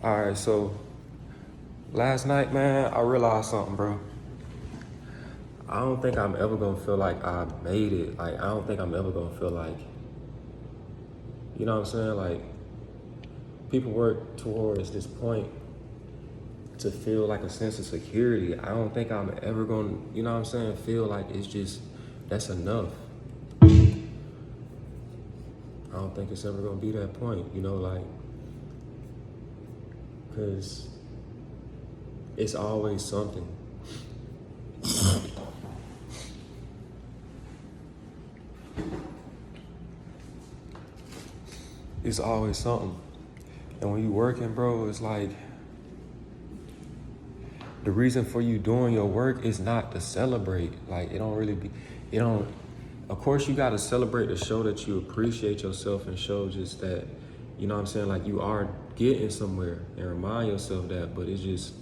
All right, so last night, man, I realized something, bro. I don't think I'm ever gonna feel like I made it. Like, I don't think I'm ever gonna feel like, you know what I'm saying? Like, people work towards this point to feel like a sense of security. I don't think I'm ever gonna, you know what I'm saying, feel like it's just, that's enough. I don't think it's ever gonna be that point, like, because it's always something. It's always something. And when you working, bro, it's like, the reason for you doing your work is not to celebrate. Like, of course you gotta celebrate to show that you appreciate yourself and show just that, you know what I'm saying, like you are getting somewhere and remind yourself that, but it just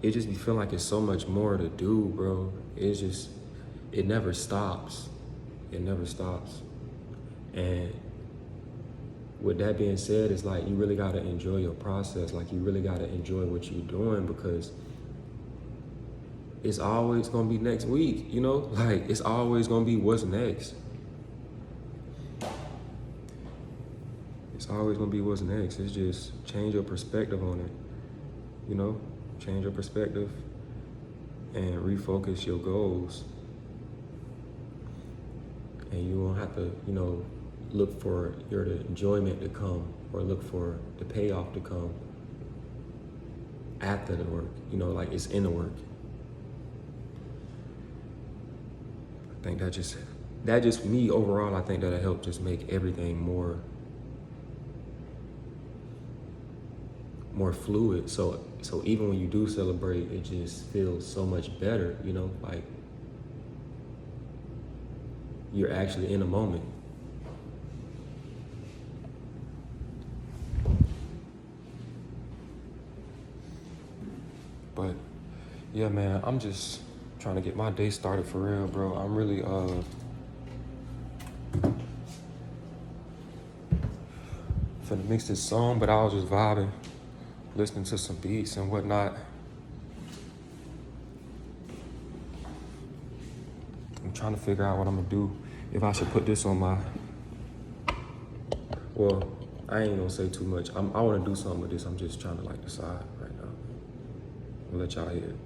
be feeling like it's so much more to do, bro. It never stops. It never stops. And with that being said, it's like you really gotta enjoy your process. Like you really gotta enjoy what you're doing, because it's always gonna be next week, Like it's always gonna be what's next. It's always gonna be what's next. It's just change your perspective on it, Change your perspective and refocus your goals. And you won't have to, look for your enjoyment to come or look for the payoff to come after the work, like it's in the work. I think that just me overall, I think that'll help just make everything more fluid. So even when you do celebrate, it just feels so much better, like you're actually in a moment. But yeah, man, I'm just trying to get my day started for real, bro. I'm really finna mix this song, but I was just vibing, listening to some beats and whatnot. I'm trying to figure out what I'm gonna do. If I should put this on my, well, I ain't gonna say too much. I wanna do something with this. I'm just trying to decide right now. I'll let y'all hear it.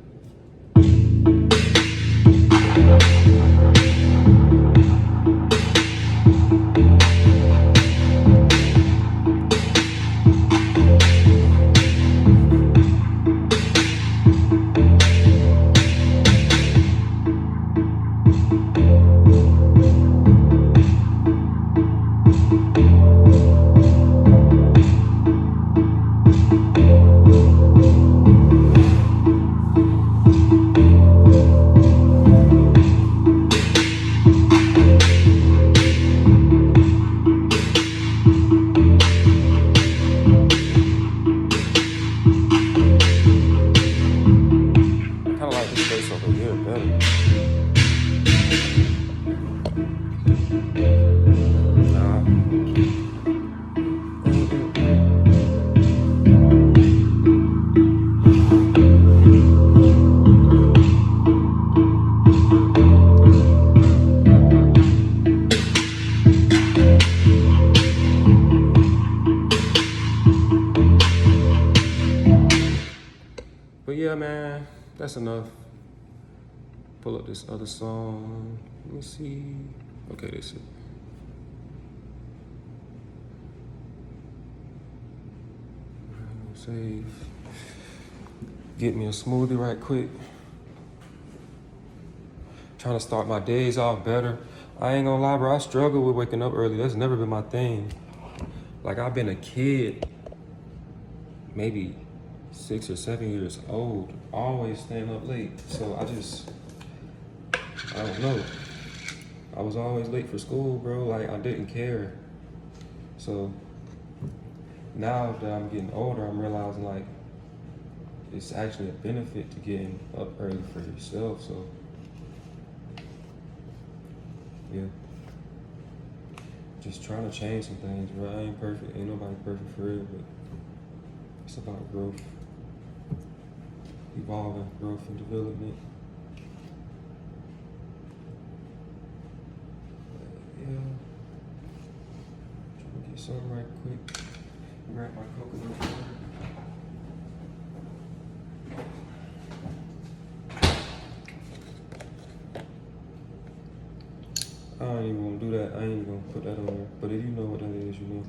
But yeah, man, that's enough. Pull up this other song. Let me see. Okay, this is it. Save. Get me a smoothie right quick. Trying to start my days off better. I ain't gonna lie, bro. I struggle with waking up early. That's never been my thing. Like, I've been a kid, maybe 6 or 7 years old, always staying up late. So I don't know. I was always late for school, bro. Like, I didn't care. So now that I'm getting older, I'm realizing like it's actually a benefit to getting up early for yourself. So yeah, just trying to change some things, bro. I ain't perfect. Ain't nobody perfect for real, but it's about growth, evolving, growth and development. Yeah. Trying to get something right quick. Grab my coconut water. I ain't even gonna do that. I ain't even gonna put that on there. But if you know what that is, you know.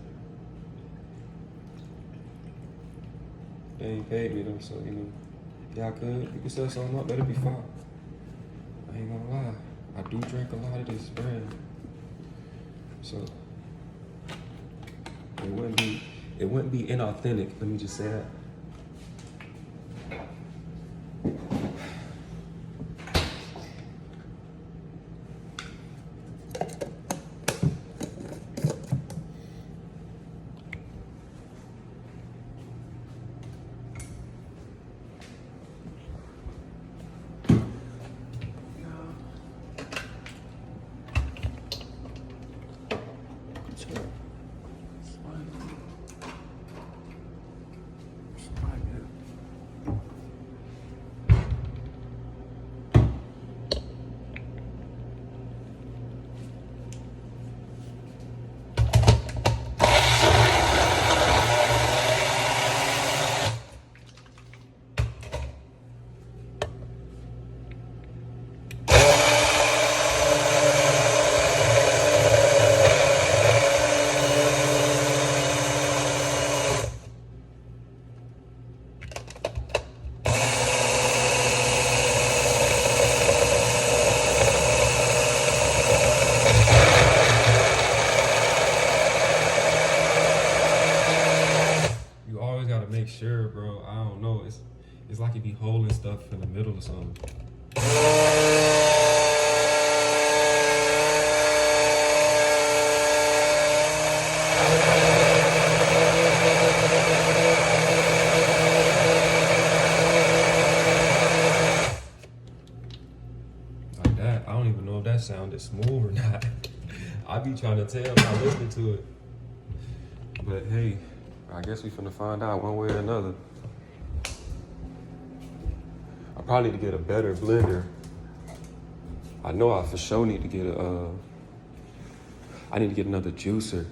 They ain't paid me though, so you know. Y'all could. You can set something up, that'll be fine. I ain't gonna lie. I do drink a lot of this brand. So it wouldn't be inauthentic, let me just say that. Make sure, bro. I don't know. It's like you be holding stuff in the middle or something. Like that. I don't even know if that sounded smooth or not. I be trying to tell by listening to it. But hey, I guess we finna find out one way or another. I probably need to get a better blender. I know I for sure need to get I need to get another juicer.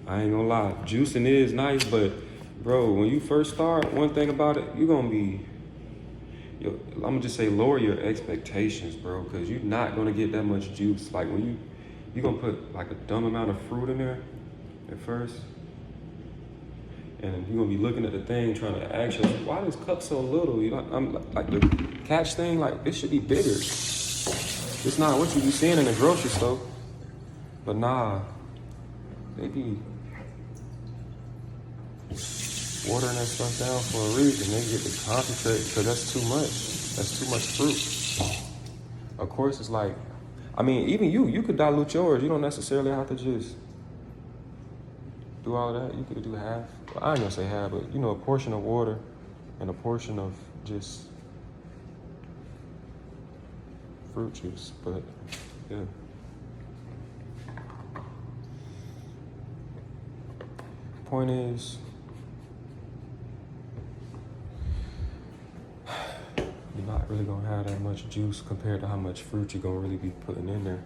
I ain't gonna lie, juicing is nice, but bro, when you first start, one thing about it, you're gonna be, I'm gonna just say lower your expectations, bro, because you're not gonna get that much juice. Like when you're gonna put like a dumb amount of fruit in there at first, and you're gonna be looking at the thing trying to ask yourself, why this cup so little? You know, I'm like the catch thing, like this should be bigger. It's not what you be seeing in the grocery store. But nah, they be watering that stuff down for a reason. They get the concentrate because that's too much. That's too much fruit. Of course, it's like, I mean, even you could dilute yours. You don't necessarily have to just do all that. You could do half. Well, I ain't gonna say half, but you know, a portion of water and a portion of just fruit juice. But yeah. Point is, you're not really gonna have that much juice compared to how much fruit you're gonna really be putting in there.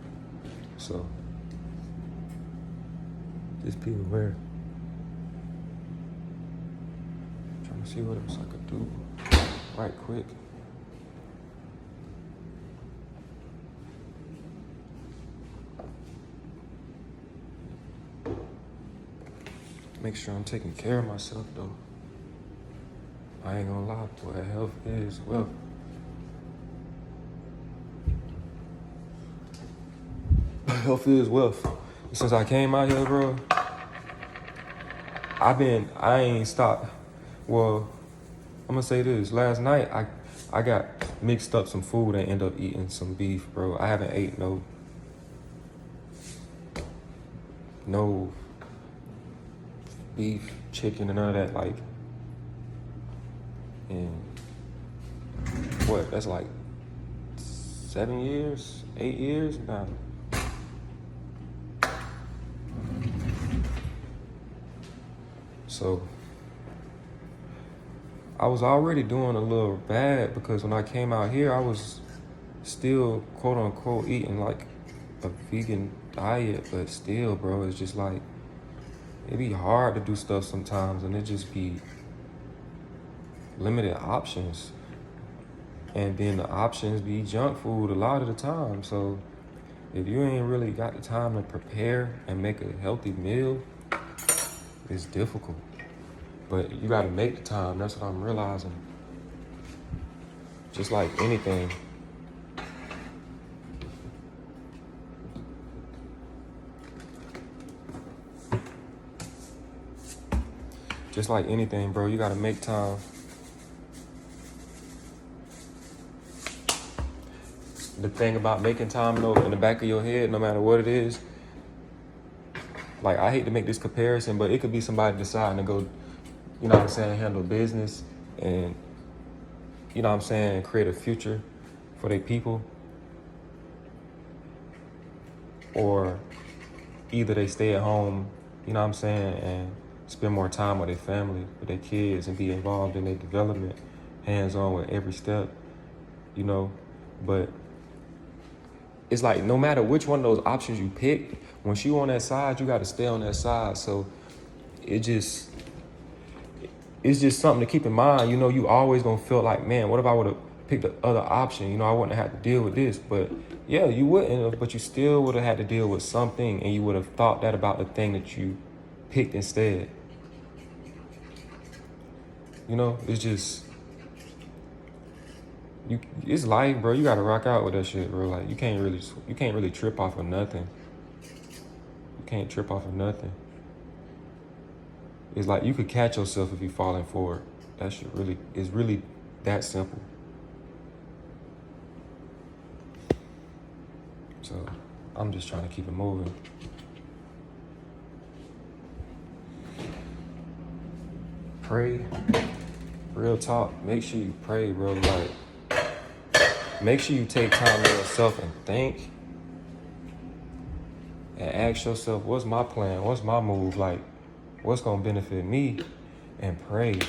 So just be aware. Trying to see what else I could do right quick. Make sure I'm taking care of myself though. I ain't gonna lie, boy, health is wealth. Health is wealth. Since I came out here, bro, I ain't stopped. Well, I'm gonna say this. Last night, I got mixed up some food and ended up eating some beef, bro. I haven't ate no beef, chicken, and none of that, like, and what, that's like 7 years, 8 years now. So I was already doing a little bad because when I came out here, I was still quote unquote eating like a vegan diet, but still, bro, it's just like, it be hard to do stuff sometimes and it just be limited options. And then the options be junk food a lot of the time. So if you ain't really got the time to prepare and make a healthy meal, it's difficult. But you gotta make the time, that's what I'm realizing. Just like anything. Just like anything, bro, you gotta make time. The thing about making time, though, in the back of your head, no matter what it is, like, I hate to make this comparison, but it could be somebody deciding to go, you know what I'm saying, handle business and, you know what I'm saying, create a future for their people. Or either they stay at home, you know what I'm saying, and spend more time with their family, with their kids, and be involved in their development, hands-on with every step, you know. But it's like, no matter which one of those options you pick, once you on that side, you got to stay on that side. So it's just something to keep in mind. You know, you always gonna feel like, man, what if I would have picked the other option? You know, I wouldn't have had to deal with this. But yeah, you wouldn't have, but you still would have had to deal with something, and you would have thought that about the thing that you picked instead. You know, it's just, it's life, bro. You gotta rock out with that shit, bro. Like, you can't really trip off of nothing. You can't trip off of nothing. It's like, you could catch yourself if you falling forward. That shit is really that simple. So I'm just trying to keep it moving. Pray. Real talk. Make sure you pray, bro. Like, make sure you take time to yourself and think. And ask yourself, what's my plan? What's my move? Like, what's gonna benefit me? And pray.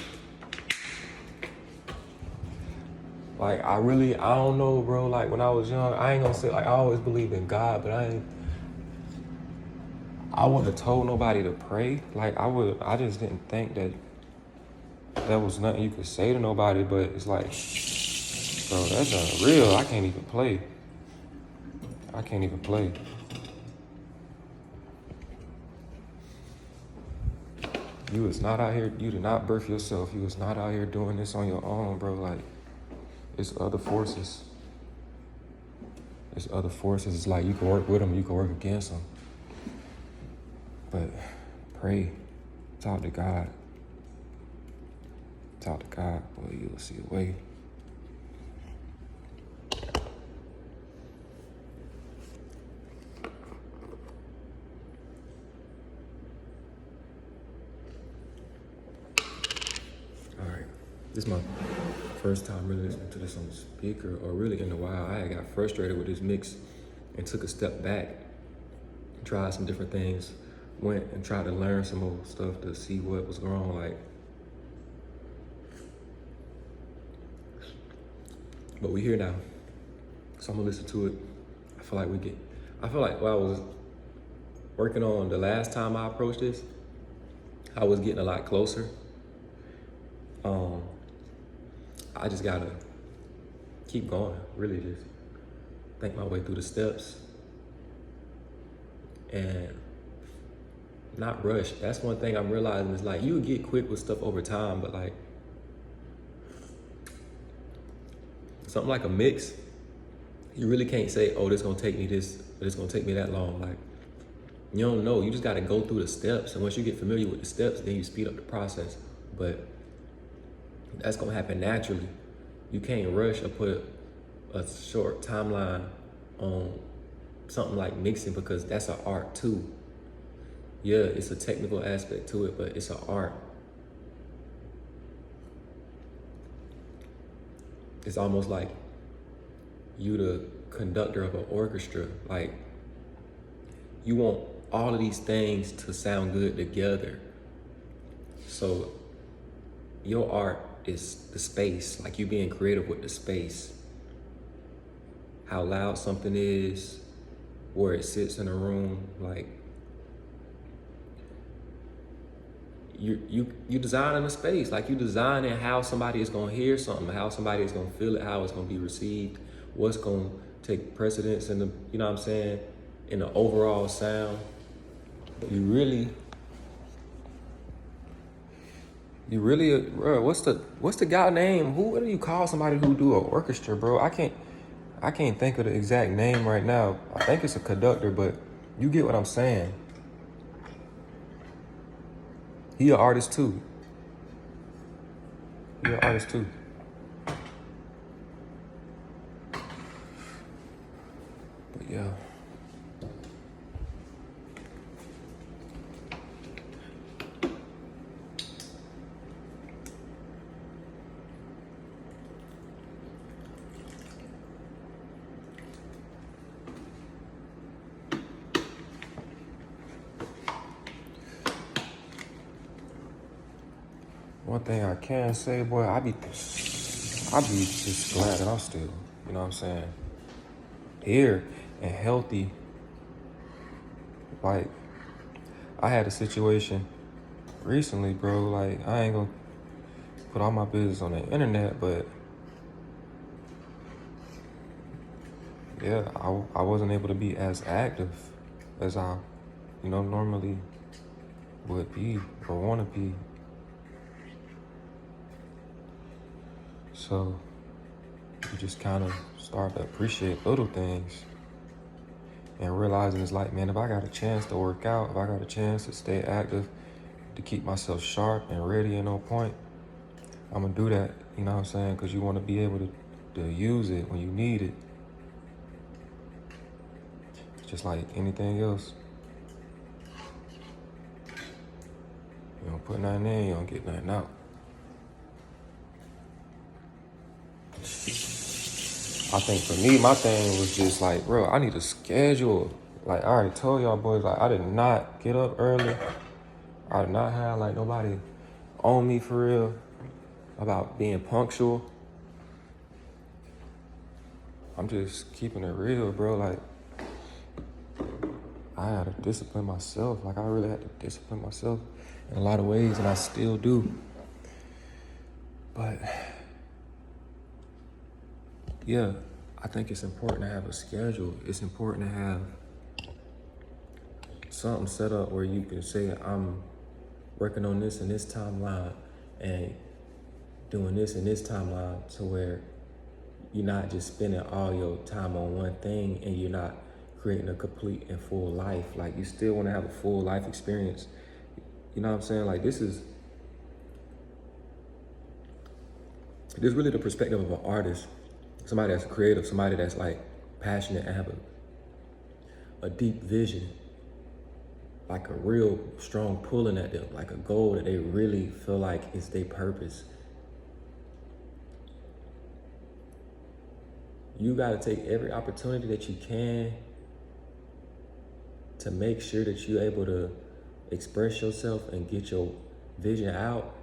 Like, I don't know, bro. Like, when I was young, I ain't gonna say, like, I always believed in God, but I wouldn't have told nobody to pray. Like, I just didn't think that was nothing you could say to nobody, but it's like, bro, that's unreal. I can't even play. You was not out here, you did not birth yourself. You was not out here doing this on your own, bro. Like, it's other forces. It's like, you can work with them, you can work against them. But pray, talk to God. Boy, you'll see a way. All right, this is my first time really listening to this on the speaker, or really in a while. I got frustrated with this mix and took a step back, tried some different things, went and tried to learn some more stuff to see what was going on. Like, but we here now, so I'm gonna listen to it. I feel like what I was working on the last time I approached this, I was getting a lot closer. I just gotta keep going, really just think my way through the steps and not rush. That's one thing I'm realizing, is like, you get quick with stuff over time, but like, something like a mix, you really can't say, oh, this gonna take me this, or this gonna take me that long. Like, you don't know. You just gotta go through the steps, and once you get familiar with the steps, then you speed up the process. But that's gonna happen naturally. You can't rush or put a short timeline on something like mixing, because that's an art too. Yeah, it's a technical aspect to it, but it's an art. It's almost like you the conductor of an orchestra. Like, you want all of these things to sound good together. So your art is the space, like you being creative with the space. How loud something is, where it sits in a room, like you designing a space, like you designing how somebody is gonna hear something, how somebody is gonna feel it, how it's gonna be received, what's gonna take precedence in the, you know what I'm saying, in the overall sound. But you really, bro, what's the guy name? What do you call somebody who do an orchestra, bro? I can't think of the exact name right now. I think it's a conductor, but you get what I'm saying. He an artist too. But yeah. One thing I can say, boy, I be just glad that I'm still, you know what I'm saying, here and healthy. Like, I had a situation recently, bro. Like, I ain't gonna put all my business on the internet, but yeah, I wasn't able to be as active as I, normally would be or want to be. So you just kind of start to appreciate little things and realizing it's like, man, if I got a chance to work out, if I got a chance to stay active, to keep myself sharp and ready and on point, I'm gonna do that, you know what I'm saying? Because you want to be able to use it when you need it. Just like anything else. You don't put nothing in, you don't get nothing out. I think for me, my thing was just like, bro, I need a schedule. Like, I already told y'all boys, like, I did not get up early. I did not have, like, nobody on me for real about being punctual. I'm just keeping it real, bro. Like, I had to discipline myself. Like, I really had to discipline myself in a lot of ways, and I still do. But yeah, I think it's important to have a schedule. It's important to have something set up where you can say, I'm working on this in this timeline and doing this in this timeline, to where you're not just spending all your time on one thing and you're not creating a complete and full life. Like, you still want to have a full life experience. You know what I'm saying? Like, this is really the perspective of an artist, somebody that's creative, somebody that's like passionate and have a deep vision, like a real strong pulling at them, like a goal that they really feel like is their purpose. You gotta take every opportunity that you can to make sure that you're able to express yourself and get your vision out,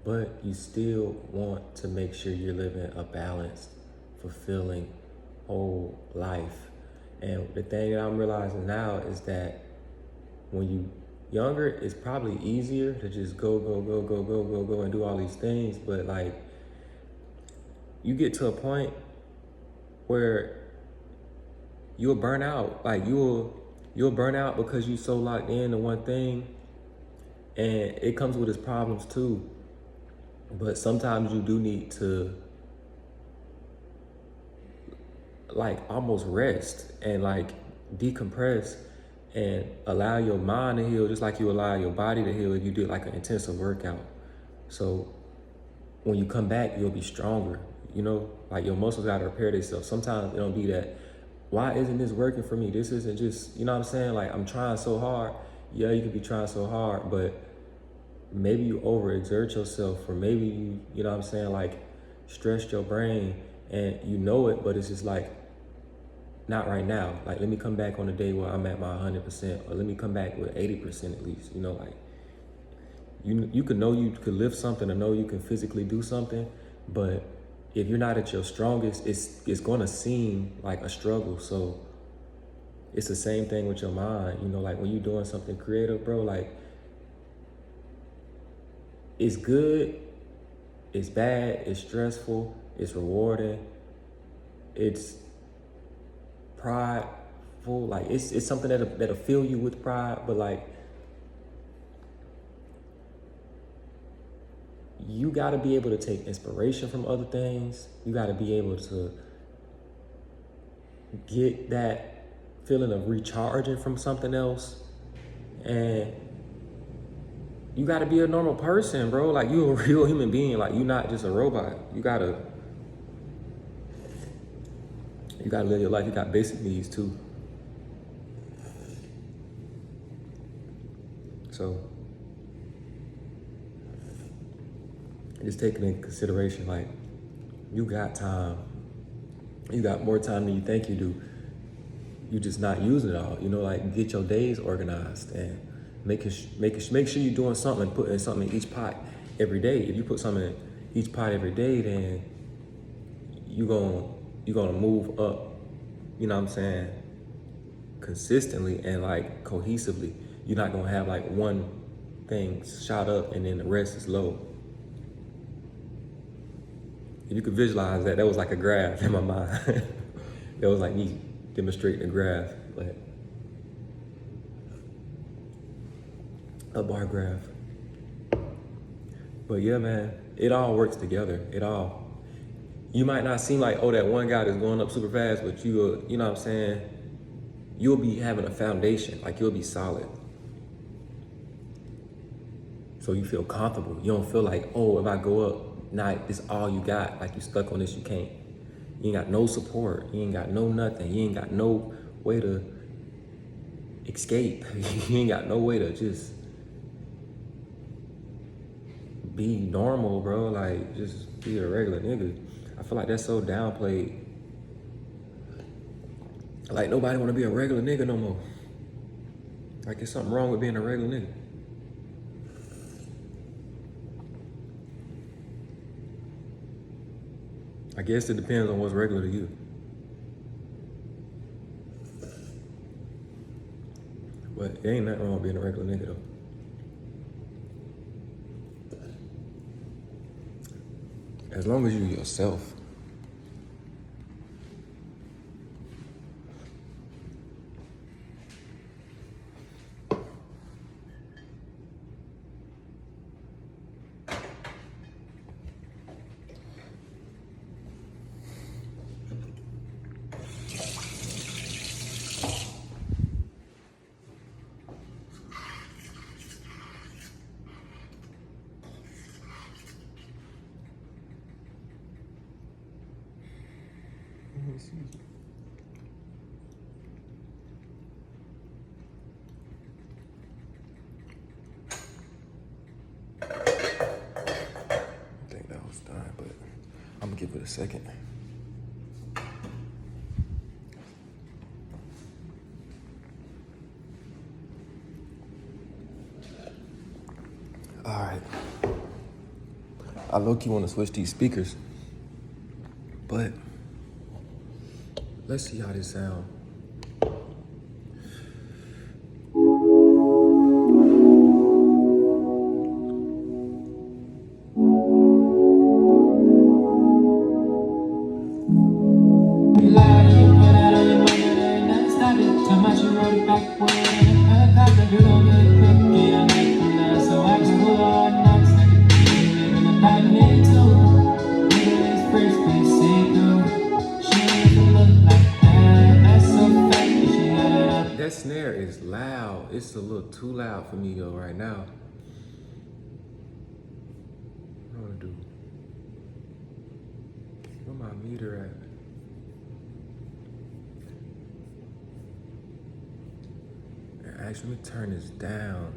but you still want to make sure you're living a balanced, fulfilling whole life. And the thing that I'm realizing now is that when you younger, it's probably easier to just go and do all these things. But like, you get to a point where you'll burn out. Like, you'll burn out because you're so locked in to one thing, and it comes with its problems too. But sometimes you do need to like almost rest and like decompress and allow your mind to heal, just like you allow your body to heal if you do like an intensive workout. So when you come back, you'll be stronger. Like, your muscles gotta repair themselves. Sometimes it don't be that, why isn't this working for me? This isn't just, you know what I'm saying? Like, I'm trying so hard. Yeah, you could be trying so hard, but maybe you overexert yourself, or maybe you know what I'm saying, like, stressed your brain and you know it, but it's just like, not right now. Like, let me come back on a day where I'm at my 100%, or let me come back with 80% at least. You know, like you can know you could lift something, or know you can physically do something, but if you're not at your strongest, it's gonna seem like a struggle. So it's the same thing with your mind. You know, like when you're doing something creative, bro, like it's good, it's bad, it's stressful, it's rewarding, it's prideful. Like it's something that'll fill you with pride, but like you gotta be able to take inspiration from other things. You gotta be able to get that feeling of recharging from something else. And you gotta be a normal person, bro. Like you a real human being. Like you're not just a robot. You gotta live your life. You got basic needs too. So just taking into consideration, like you got time. You got more time than you think you do. You just not using it all. You know, like get your days organized and make sure you're doing something, putting something in each pot every day. If you put something in each pot every day, then you're gonna move up, you know what I'm saying, consistently and like cohesively. You're not gonna have like one thing shot up and then the rest is low. If you could visualize that was like a graph in my mind. That was like me demonstrating a graph, like a bar graph. But yeah, man, it all works together. You might not seem like, oh, that one guy that's going up super fast, but you know what I'm saying? You'll be having a foundation, like you'll be solid. So you feel comfortable. You don't feel like, oh, if I go up, nah, this all you got. Like you stuck on this, you can't. You ain't got no support. You ain't got no nothing. You ain't got no way to escape. You ain't got no way to just be normal, bro. Like just be a regular nigga. I feel like that's so downplayed. Like nobody wanna be a regular nigga no more. Like there's something wrong with being a regular nigga. I guess it depends on what's regular to you. But there ain't nothing wrong with being a regular nigga though. As long as you yourself. Let me see. I think that was done, but I'm gonna give it a second. All right. I low-key want to switch these speakers, but let's see how this sound. That snare is loud. It's a little too loud for me though right now. What do I wanna do? Where my meter at? Actually, let me turn this down.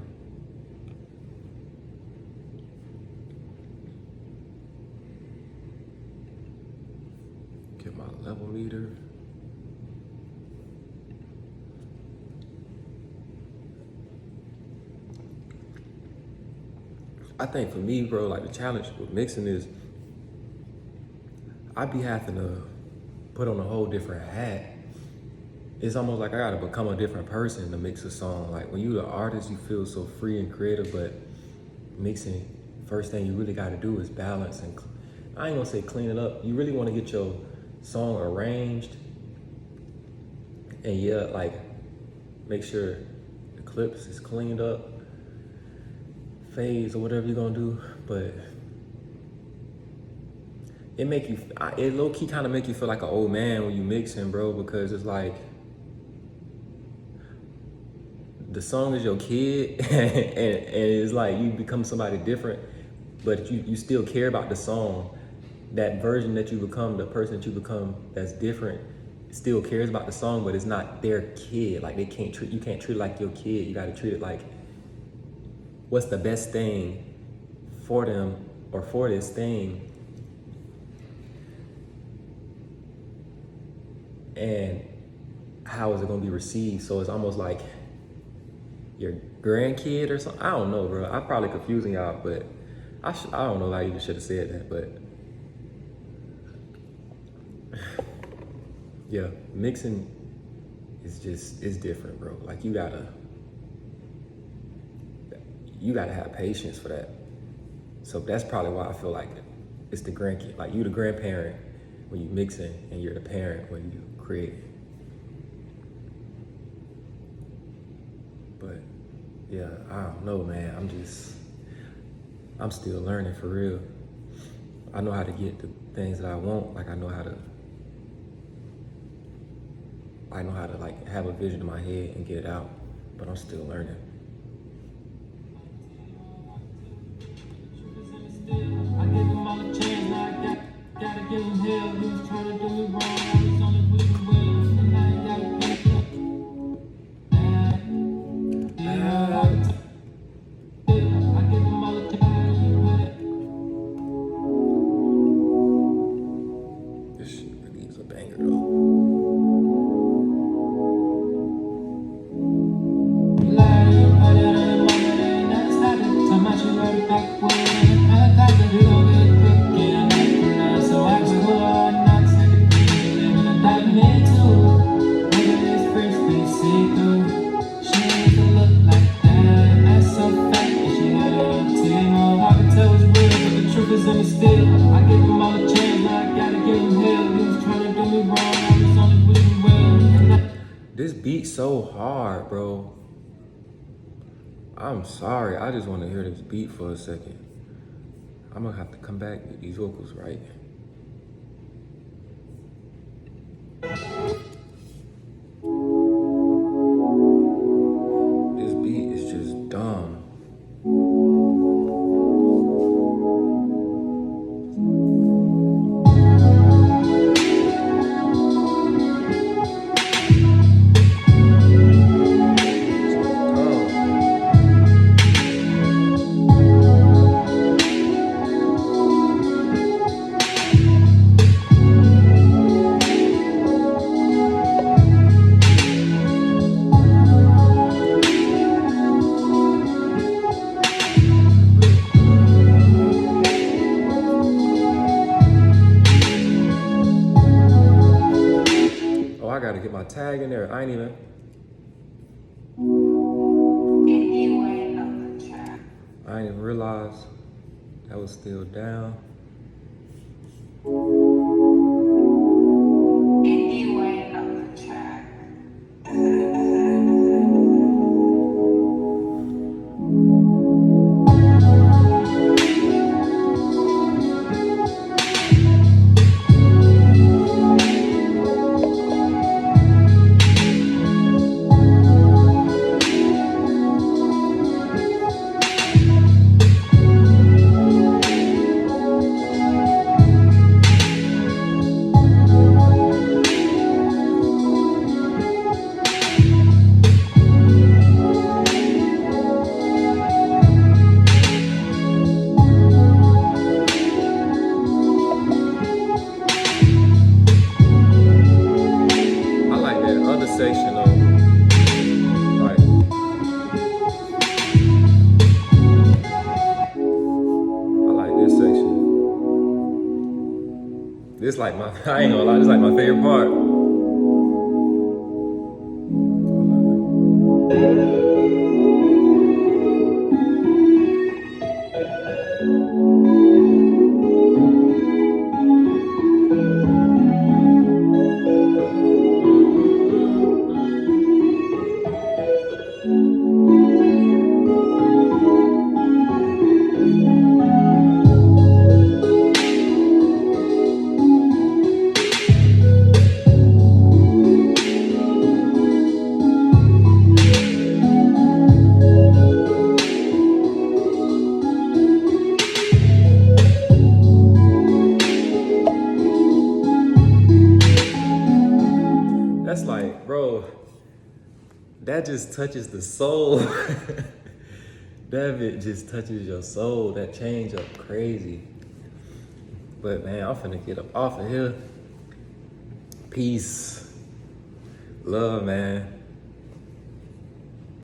Get my level meter. I think for me, bro, like the challenge with mixing is I be having to put on a whole different hat. It's almost like I gotta become a different person to mix a song. Like when you the artist, you feel so free and creative, but mixing, first thing you really gotta do is balance and I ain't gonna say clean it up. You really wanna get your song arranged and yeah, like make sure the clips is cleaned up, fades or whatever you're gonna do, but it low key kind of make you feel like an old man when you mixing, bro, because it's like the song is your kid and it's like you become somebody different, but you still care about the song. That version that you become, the person that you become that's different, still cares about the song, but it's not their kid. Like you can't treat it like your kid. You gotta treat it like what's the best thing for them or for this thing. And how is it gonna be received? So it's almost like your grandkid or something. I don't know, bro. I'm probably confusing y'all, but I don't know how you should have said that, but yeah, mixing is different, bro. Like you gotta have patience for that. So that's probably why I feel like it's the grandkid. Like you the grandparent when you mixing and you're the parent when you create. But yeah, I don't know, man. I'm still learning for real. I know how to get the things that I want. Like I know how to like have a vision in my head and get it out, but I'm still learning. I give him all a chance, now I gotta give him hell. He was trying to do me wrong, I was only bleeding well, and now I gotta pick up. I give him all a chance. This shit really is a banger though. This beat so hard, bro. I'm sorry, I just want to hear this beat for a second. I'm gonna have to come back with these vocals right. This beat is just dumb. I gotta get my tag in there. I ain't even. I ain't even realize that was still down. like my, I ain't gonna lie, this like my favorite part. That's like, bro, that just touches the soul. That bit just touches your soul. That change up crazy. But man, I'm finna get up off of here. Peace. Love, man.